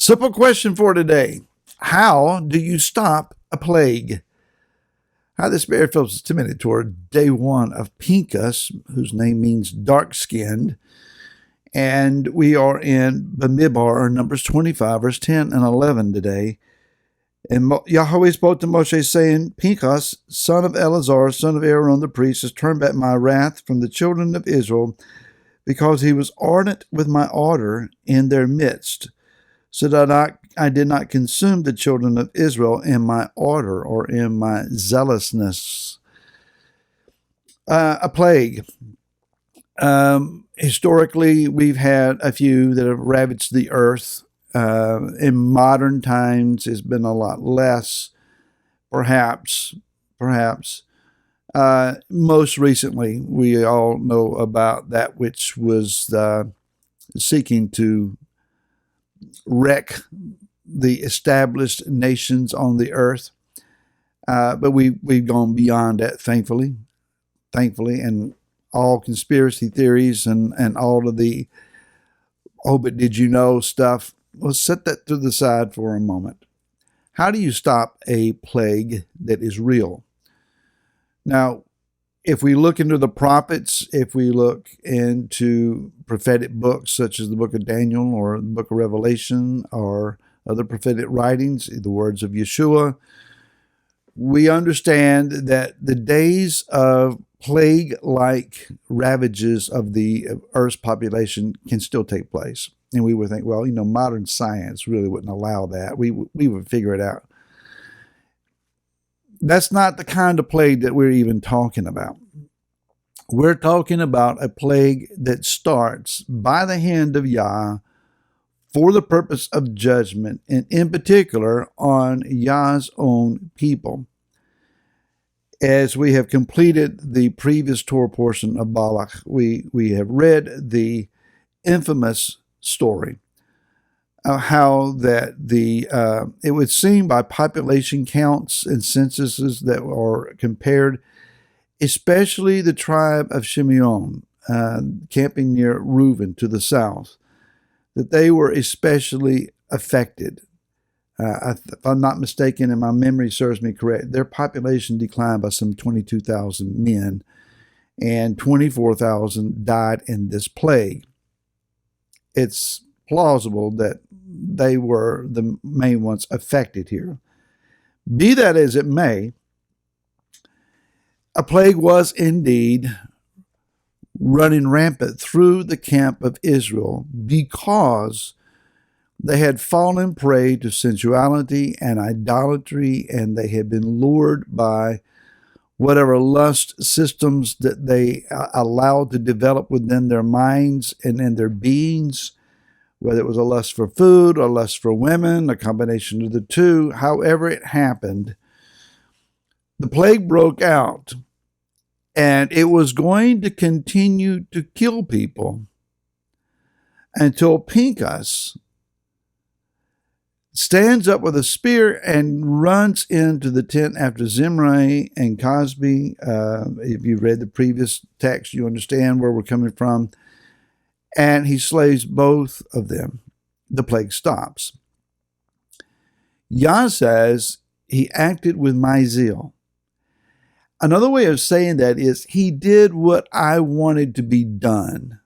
Simple question for today. How do you stop a plague? Hi, this is Barry Phillips. It's 2 minutes toward day one of Pinchas, whose name means dark-skinned. And we are in Bamidbar, Numbers 25, verse 10 and 11 today. And Yahweh spoke to Moshe, saying, Pinchas, son of Eleazar, son of Aaron the priest, has turned back my wrath from the children of Israel, because he was ardent with my order in their midst, so that I did not consume the children of Israel in my order or in my zealousness. A plague. Historically, we've had a few that have ravaged the earth. In modern times, it's been a lot less, perhaps. Most recently, we all know about that which was seeking to wreck the established nations on the earth. But we've gone beyond that, thankfully, and all conspiracy theories and all of the oh, but did you know stuff. Let's set that to the side for a moment. How do you stop a plague that is real? Now, if we look into the prophets, if we look into prophetic books such as the book of Daniel or the book of Revelation or other prophetic writings, the words of Yeshua, we understand that the days of plague-like ravages of the Earth's population can still take place. And we would think, well, modern science really wouldn't allow that. We would figure it out. That's not the kind of plague that we're even talking about. We're talking about a plague that starts by the hand of Yah for the purpose of judgment, and in particular on Yah's own people. As we have completed the previous Torah portion of Balak, we have read the infamous story how that it would seem by population counts and censuses that are compared, especially the tribe of Shimeon, camping near Reuven to the south, that they were especially affected. If I'm not mistaken, and my memory serves me correct, their population declined by some 22,000 men, and 24,000 died in this plague. It's plausible that they were the main ones affected here. Be that as it may, a plague was indeed running rampant through the camp of Israel because they had fallen prey to sensuality and idolatry, and they had been lured by whatever lust systems that they allowed to develop within their minds and in their beings, whether it was a lust for food or lust for women, a combination of the two. However it happened, the plague broke out, and it was going to continue to kill people until Pinchas stands up with a spear and runs into the tent after Zimri and Cosby. If you read the previous text, you understand where we're coming from. And he slays both of them. The plague stops. Yah says he acted with my zeal. Another way of saying that is he did what I wanted to be done.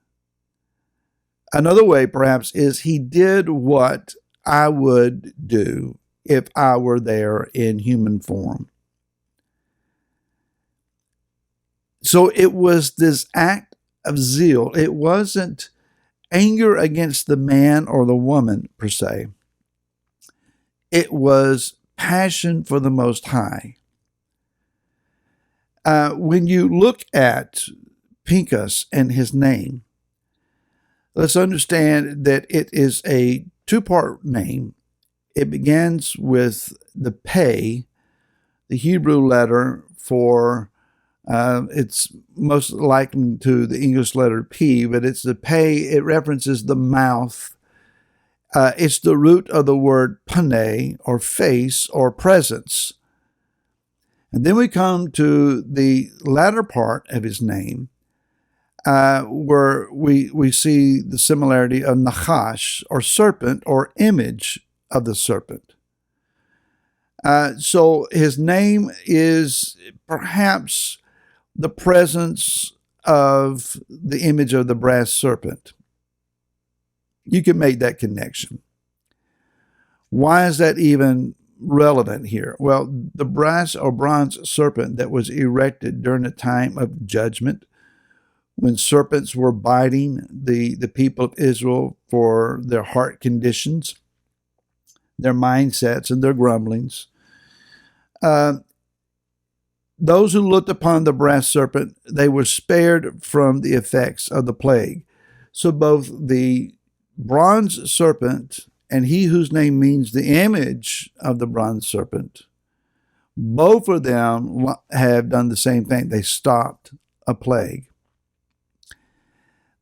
Another way, perhaps, is he did what I would do if I were there in human form. So it was this act of zeal. It wasn't anger against the man or the woman per se. It was passion for the Most High. When you look at Pinchas and his name, let's understand that it is a two-part name. It begins with the Pei, the Hebrew letter for, it's most likened to the English letter P, but it's the Pei. It references the mouth. It's the root of the word pane, or face, or presence. And then we come to the latter part of his name, where we see the similarity of Nachash, or serpent, or image of the serpent. So his name is perhaps the presence of the image of the brass serpent. You can make that connection. Why is that even relevant here? Well, the brass or bronze serpent that was erected during the time of judgment, when serpents were biting the people of Israel for their heart conditions, their mindsets, and their grumblings. Those who looked upon the brass serpent, they were spared from the effects of the plague. So both the bronze serpent and he whose name means the image of the bronze serpent, both of them have done the same thing. They stopped a plague.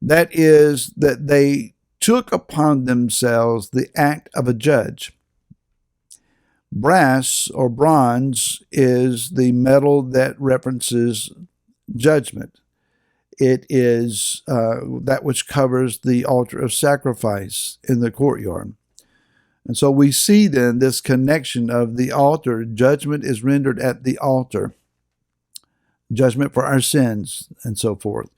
That is, that they took upon themselves the act of a judge. Brass or bronze is the metal that references judgment. It is that which covers the altar of sacrifice in the courtyard. And so we see then this connection of the altar. Judgment is rendered at the altar. Judgment for our sins and so forth.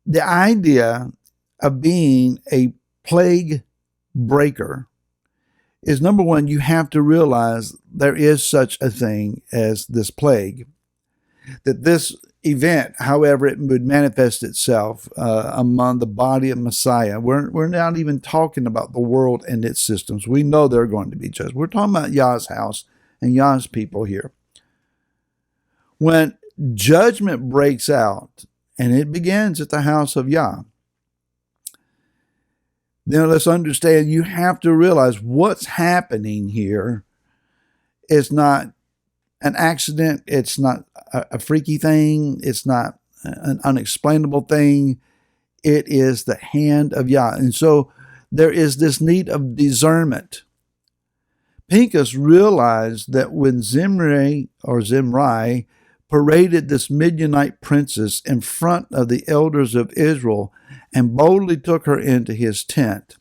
The idea of being a plague breaker is, number one, you have to realize there is such a thing as this plague. That this event, however it would manifest itself among the body of Messiah, we're not even talking about the world and its systems. We know they're going to be judged. We're talking about Yah's house and Yah's people here. When judgment breaks out, and it begins at the house of Yah, then let's understand, you have to realize what's happening here is not an accident. It's not a freaky thing. It's not an unexplainable thing. It is the hand of Yah. And so there is this need of discernment. Pinchas realized that when Zimri paraded this Midianite princess in front of the elders of Israel and boldly took her into his tent,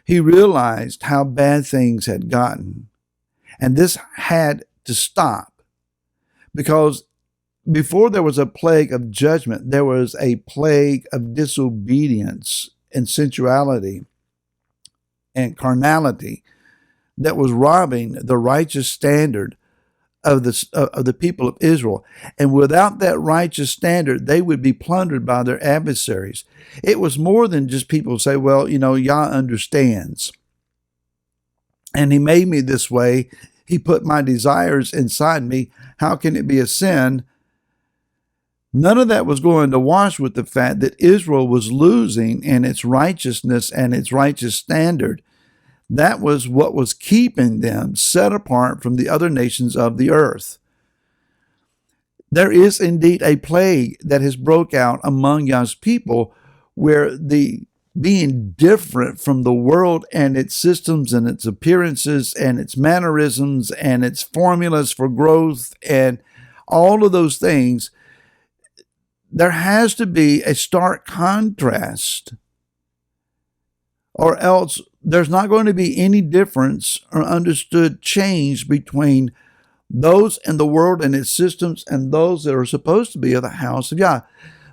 he realized how bad things had gotten. And this had to stop, because before there was a plague of judgment, there was a plague of disobedience and sensuality and carnality that was robbing the righteous standard of the people of Israel. And without that righteous standard, they would be plundered by their adversaries. It was more than just people say, well, Yah understands. And he made me this way. He put my desires inside me. How can it be a sin? None of that was going to wash with the fact that Israel was losing in its righteousness and its righteous standard. That was what was keeping them set apart from the other nations of the earth. There is indeed a plague that has broke out among Yah's people, where the being different from the world and its systems and its appearances and its mannerisms and its formulas for growth and all of those things, there has to be a stark contrast, or else there's not going to be any difference or understood change between those in the world and its systems and those that are supposed to be of the house of Yah.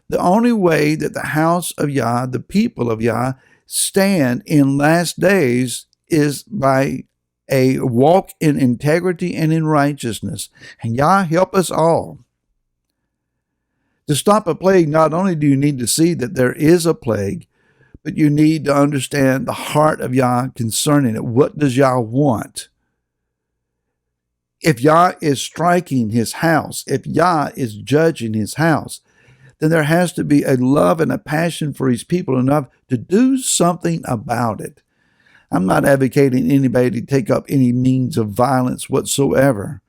The only way that the house of Yah, the people of Yah, stand in last days is by a walk in integrity and in righteousness. And Yah help us all. To stop a plague, not only do you need to see that there is a plague, but you need to understand the heart of Yah concerning it. What does Yah want? If Yah is striking his house, if Yah is judging his house, then there has to be a love and a passion for his people enough to do something about it. I'm not advocating anybody to take up any means of violence whatsoever.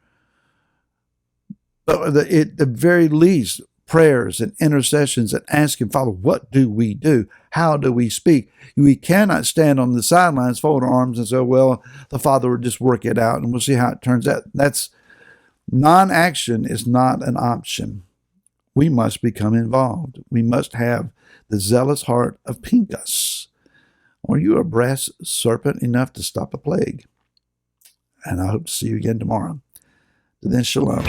But at the very least, prayers and intercessions and asking, Father, what do we do? How do we speak? We cannot stand on the sidelines, fold our arms and say, well, the Father will just work it out and we'll see how it turns out. That's non-action is not an option. We must become involved. We must have the zealous heart of Pinchas, Are you a brass serpent enough to stop a plague? And I hope to see you again tomorrow. Then, shalom.